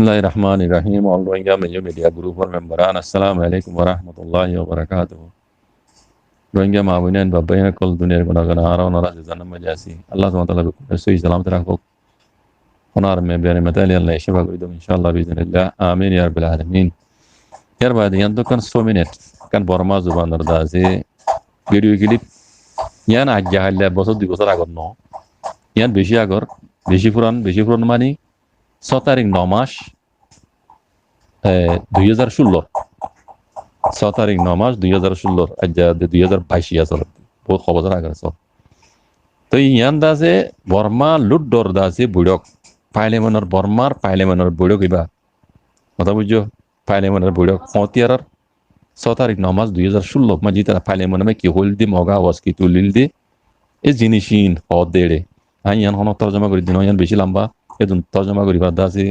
Bismillahirrahmanirrahim. All Rohingya Major Media Group for memberan. Assalamualaikum warahmatullahi wabarakatuh. Rohingya mawinan babayna kol dunia gunagana ara onara jazana majasi. Allah SWT bikum sui salam terakuk. Onar me biar metali Allah shifa kuidum insyaallah biiznillah. Amin ya rabbil alamin. Yar baad yan to kan 100 minute kan Burma zuban dardaze video clip yan ajja halle bosod di bosar agor no. Yan beshi furan mani 6 তারিখ 9 মাস 2016 6 তারিখ 9 মাস 2016 আজ 2022 আসলে বহুত খবর আগে সব তো ইয়ান দাসে বর্মা লুড্ডর দাসে বুড়ক পাইলেমনের বর্মার পাইলেমনের বুড়ক ইবা কথা বুঝছো পাইলেমনের বুড়ক ফতিয়ার 6 তারিখ 9 মাস 2016 মাজি তারা পাইলেমন মে কি হলদি মগা ওয়াস কি তুলিল দি এই জিনিসিন হদেড়ে আইয়ান হন তরজমা করে দিন ইয়ান বেশি লম্বা এদুন তরজমা করি বাদ দাসে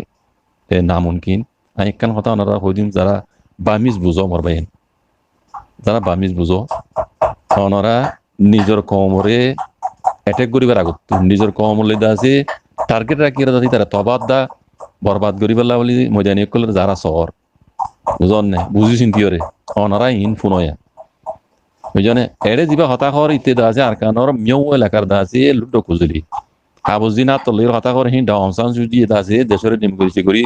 নামুনকিন আমি একখান কথা ওনারা হইদিন যারা বামিজ বুঝো মরবাইন যারা বামিজ বুঝো ওনারা নিজের কমরে অ্যাটাক করিবার আগত নিজের কমর লইদা আছে টার্গেট রাখি যাতে তারা তবাদ দা বরবাদ করিবার বলি মজানি কলের যারা শহর বুঝন নে বুঝি চিন্তিয়রে ওনারা ইন ফোনয়া বুঝনে এড়ে দিবা হতাখর ইতে দা আছে আর কানর মিও এলাকার দা আছে লুডো খুজলি আবুজিনা তলির হতাখর হিন ডাউনসান সুজি দা আছে দেশরে নিম করিছে করি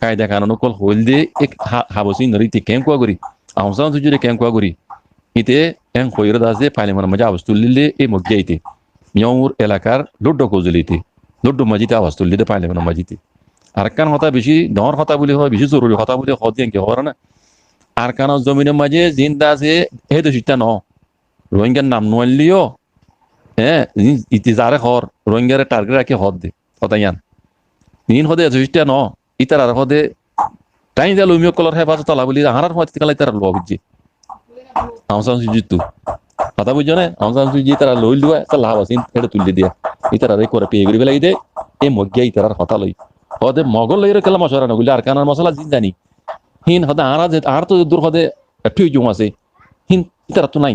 কায়দা কানুন কল হইল দে এক হাবসিন নরিতে কেম কোয়া করি আহসান সুজুরে কেম কোয়া করি ইতে এন কইরা দাসে পাইলেমন মজা আবস্তুলিলে এই মজ্জাইতে মিয়ুর এলাকার লুডো খুজলিতে লুডো মজিতে আবস্তুলিতে পাইলেমন মজিতে আর কান হতা বেশি দর হতা বলি হয় বেশি জরুরি হতা বলি হদিয়ান কি হওয়ার না আর কান জমিনের মাঝে জিন্দা আছে হে তো সিটা ন রোহিঙ্গার নাম নলিও হ্যাঁ ইতি যারে হর রোহিঙ্গারে টার্গেট রাখি হদ দে হতায়ান নিন হদে সিটা ন ইতার আর হদে টাইম দা লুমিও কলর হেফাজত আলা বলি হারার হতে কালাই তার লো বুঝি আহসান সুজিতু কথা বুঝছো না আহসান সুজি তারা লইল দুয়া তা লাভ আছে এটা তুলি দিয়া ইতার আর করে পেয়ে গরি বেলাই দে এই মজ্ঞা ইতার হতা লই হদে মগল লইরে কেলা মশরা নগুলি আর কানার মশলা জিন জানি হিন হদে আর তো দূর হদে ঠুই জুম আছে হিন ইতারা তো নাই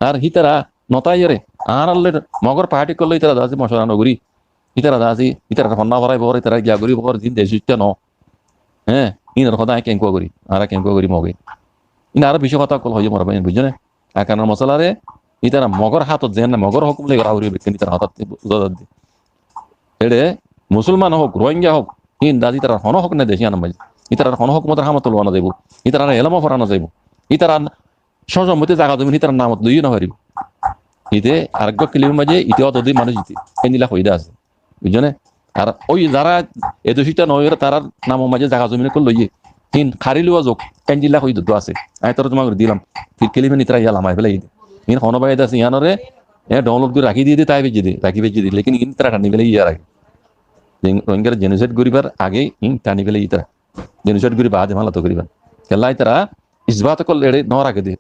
আর হিতারা নতাইরে আর মগর পার্টি করলে ইতারা দাসি মশরা নগুরি ইতারা দাসি ইতারা হন্না ভরাই বর ইতারা গিয়া গরি বর জিন দেশিটা ন হ্যাঁ ইনার কথা কেঙ্কুয়া করি আর কেঙ্কুয়া করি মগে ইন আর বেশি কথা কল হয়ে মরবেন বুঝছো না একানোর মশলারে ইতারা মগর হাতত যেন না মগর হুকুম লেগে রাউরি বেকেন ইতারা হাতত দি এড়ে মুসলমান হোক রোহিঙ্গা হোক ইন দাদি তারা হন হোক না দেশি আনাম ইতারা হন হোক মতো হামত লোয়া না যাইব ইতারা এলামো ফরানো যাইব ইতারা সসম্মতি জায়গা জমি ইতারা নামত দুই না হারিব ইতে আরেক কিলির মাঝে ইতে অত দুই মানুষ জিতে এই নীলা হইদা আছে বুঝছো না আর ওই যারা এদোশিটা নয় তারার নামের মাঝে জায়গা জমিনে করলো ইয়ে তিন খারি লুয়া যোগ কেঞ্জিল্লা হই দুটো আছে আমি তোর তোমাকে দিলাম কিলিমে নিতরা ইয়াল আমায় ফেলে ইন হন বাইদ আছে ইয়ানরে ডাউনলোড করে রাখি দিয়ে তাই বেজে দিয়ে রাখি বেজে দিয়ে লেকিন ইন তারা টানি ফেলে ইয়া রাখে রোহিঙ্গার জেনোসাইড করিবার আগে ইন টানি ফেলে ইতারা জেনোসাইড করি বাদে মালা তো করিবার খেলাই তারা ইসবাত কল এড়ে ন রাখে দিয়ে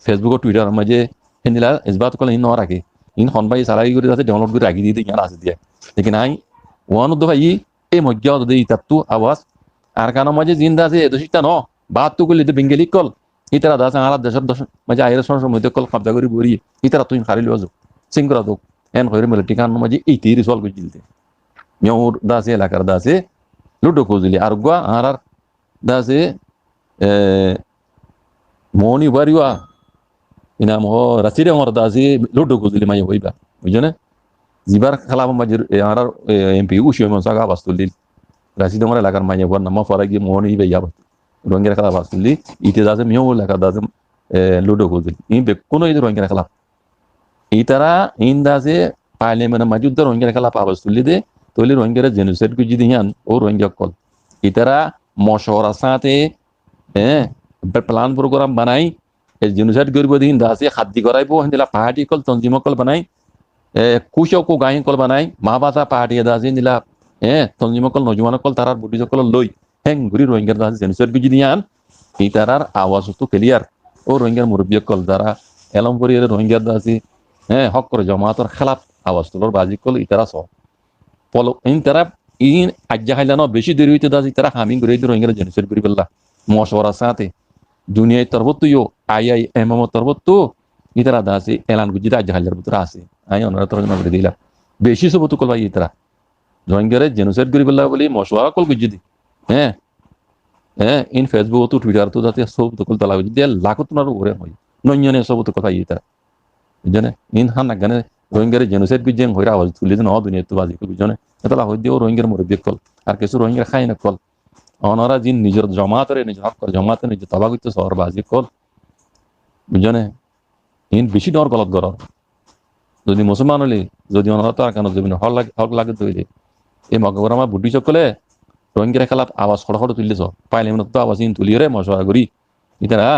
ফেসবুক ও টুইটার মাঝে হিন্দিলা ইসবাত কল ইন ন রাখে ইন হন বাই সারাই করে যাতে ডাউনলোড করে রাখি দিয়ে ইয়ান আছে দিয়ে লেকিন আই ওয়ান উদ্দ ভাই এই মজ্জা দিয়ে ইতাত্তু আওয়াজ আর কানো মাঝে জিন্দা আছে দোষিতা ন বাদ তো করলে বেঙ্গলি কল ইতারা দাস আর দেশের দশ মাঝে আইরে সর মধ্যে কল কবজা করে বরি ইতারা তুই খারি লিও সিং করা দোক এন কইরে মিলিটি কান মাঝে এই তিরি সল করে দিলতে মিয়ুর দাসে এলাকার দাসে লুডো খুঁজলি আর গুয়া আর দাসে মনি বাড়িওয়া ইনাম হ রাসিরে মর দাসে লুডো খুঁজলি মাই হইবা বুঝছো না জিবার খেলা মাঝে আর এমপি উশিও মনসাগা বাস্তুল রাশিদ আমার এলাকার মাইয়া বর নামা ফরা গিয়ে মোহন ইবে ইয়াব রোহিঙ্গার খেলা বাস্তুলি ইতে দাসে মিও এলাকা দাসে লুডো খুঁজলি ই কোনো ইতে রোহিঙ্গার খেলা ইতারা ইন দাসে পার্লিয়ামেন্টের মাঝে উদ্ধার রোহিঙ্গার খেলা বাস্তুলি দে তৈলি রোহিঙ্গার জেনোসাইড কু যদি ইয়ান ও রোহিঙ্গা কল ইতারা মশওয়ারা সাথে প্ল্যান প্রোগ্রাম বানাই জেনোসাইড করব দিন দাসে খাদ্য করাইব হিন্দা পাহাড়ি কল তঞ্জিম কল বানাই কুশো কো গায়ন কল বানাই মা বাতা পাহাড়ি দাসে নিলা তঞ্জিম কল নজওয়ান কল তারার বুদ্ধি সকল লই হ্যাং ঘুরি রোহিঙ্গার দাসে জেনোসাইড কু যদি ইয়ান ইতারার আওয়াজ তো ক্লিয়ার ও রোহিঙ্গার মুরব্বী কল যারা এলম করি রোহিঙ্গার দাসে হক করে জমাতর খেলাফ আওয়াজ তোলর বাজি কল ইতারা সহ পলো ইন তারা ইন আজ্জা খাইলা ন বেশি দেরি হইতে দাস ইতারা হামিং করে রোহিঙ্গার জেনোসাইড করি ফেললা মশওয়ারা সাথে দুনিয়ায় তরবত্তুও IIM তরবত্তু ইতারা দাসে এলান গুজিদা আজ্জা খাইলার ভিতরে আছে আই ওনারা তরজমা করে দিলা বেশি সবতু কল ভাই ইতারা রোহিঙ্গারে জেনোসাইড করি পেলা বলি মশওয়ারা কল বুঝি দি হ্যাঁ হ্যাঁ ইন ফেসবুক তো টুইটার তো যাতে সব তো কল তালা বুঝি দিয়ে লাখো তোমার ওরে হয় নঞ্জনে সব তো কথা ইয়ে তারা বুঝনে ইন হান না গানে রোহিঙ্গারে জেনোসাইড বিজেং হইরা আওয়াজ তুলি ন দুনিয়া তো বাজি কল বুঝনে এটা লা হই দিও রোহিঙ্গার মুরব্বী কল আর কিছু রোহিঙ্গা খাই না কল অনরা জিন নিজের জমাতরে নিজের হক জমাতে নিজে তবা করতে শহর বাজি কল বুঝনে ইন বেশি ডর গলত গর যদি মুসলমান হলে যদি অনরা তো আর কেন জমিন হক লাগে তৈরি এই মগবর আমার বুদ্ধি চকলে রোহিঙ্গা খেলাত আওয়াজ খড় খড় তুলিছ পাইলে মনে তো আওয়াজ ইন তুলিয়ে মশওয়ারা করি ইতারা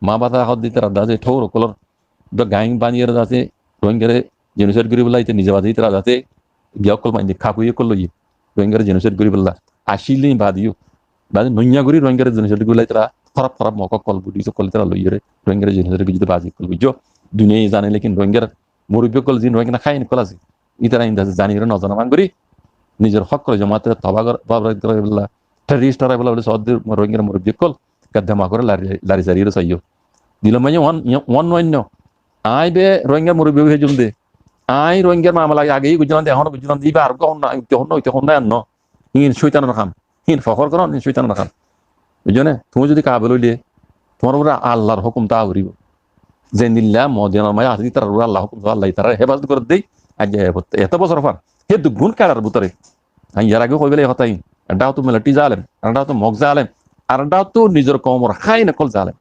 মা বাতা হদ দিতে রাধা যে ঠোর কলর গাইং বানিয়ে যাতে রোহিঙ্গারে জেনোসাইড করি বলা ইতে নিজে বাদি তারা যাতে গিয়া কল মাইন্দি খাপুয়ে করলো ই রোহিঙ্গারে জেনোসাইড করি বলা আসিলে বাদিও বাদি নইয়া করি রোহিঙ্গারে জেনোসাইড করি তারা খরাব খরাব মক কল বুদ্ধি চকলে তারা লইয়ে রোহিঙ্গারে জেনোসাইড করি যদি বাজি কল বুঝো দুনিয়ায় জানে লেকিন রোহিঙ্গার মুরব্বী কল জিন রোহিঙ্গা খাই কল আছে ইতারা ইন্দাজে জানি নজনা মান করি নিজের হক করে জমাতে তবা টেরিস্ট বলে সৌদি রোহিঙ্গার মুরব্বী কল গাদ্দামা করে লারি সারিয়ে চাইও দিল মানে ওয়ান অন্য আই বে রোহিঙ্গার মুরব্বী হয়ে জুম দে আই রোহিঙ্গার মামলা আগেই গুজরান এখন গুজরান দিবা আর কখন না তখন না আন্ন হিন শৈতান রাখাম হিন ফখর করন হিন শৈতান রাখাম বুঝছো তুমি যদি কাবে লইলে তোমার উপরে আল্লাহর হুকুম তা উড়িব যে নিল্লা মদিনা মায় আসি তার আল্লাহ হুকুম আল্লাহ তারা হেফাজত করে দেই আজ এত বছর ফার হে দুগুণ কাড়ার ভিতরে আমি ইয়ার আগে কইবেলে কথাই এটাও তো মিলিটারি জালেম এটাও তো মগ জালেম আর এটাও তো নিজের কমর খাই নকল জালেম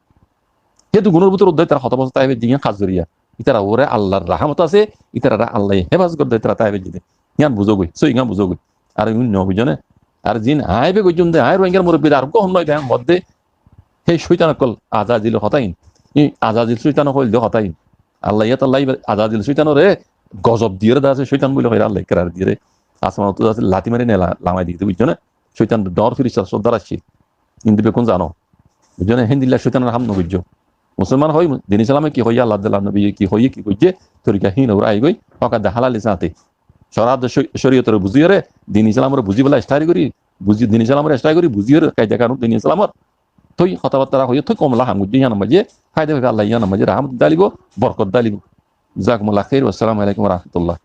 যেহেতু গুণের ভিতর উদ্ধার তারা হত বছর তাইবে জিয়া খাজরিয়া ইতারা ওরে আল্লাহর রাহমত আছে ইতারা আল্লাহ হেফাজত করে দেয় তারা তাইবে জিতে ইয়ান বুঝোগই সই ইয়া বুঝোগই আর ন বুঝনে আর জিন আইবে গজুম দে আই রোহিঙ্গার মুরব্বী আর কখন নয় দেন মধ্যে সেই শৈতান কল আজাদিল হতাইন ই আজাদিল শৈতান কইল দে হতাইন আল্লাহ ইয়াত আল্লাহ আজাদিল শৈতান রে গজব দিয়ে আছে শৈতান বলে হয় আল্লাহ কেরার দিয়ে আসমান তো আছে লাতি মারি নেলা লামাই দিতে বুঝছো না শৈতান ডর ফিরিস শ্রদ্ধা রাখছি কিন্তু বেকুন জানো বুঝছো না হিন্দিল্লা শৈতানের হাম নবুঝছো মুসলমান হই দিন ইসলামে কি হইয়া আল্লাহ নবী কি হইয়ে কি কইছে তরিকা হিন ওরা আই গই হকাদে হালালি সাথে শরাদ শরীয়তের বুঝিয়ে রে দিন ইসলামের বুঝি বলা স্টাইল করি বুঝি দিন ইসলামের স্টাইল করি বুঝিয়ে কায়দা কানুন দিন ইসলামের তুই কথাবার্তা হইয়ে তুই কমলা হাম বুঝি ইয়ান মাঝে ফায়দা হবে আল্লাহ ইয়ান মাঝে রাহমত দালিব বরকত দালিব জাকুমুল্লাহ খাইর আসসালামু আলাইকুম ওয়া রাহমাতুল্লাহ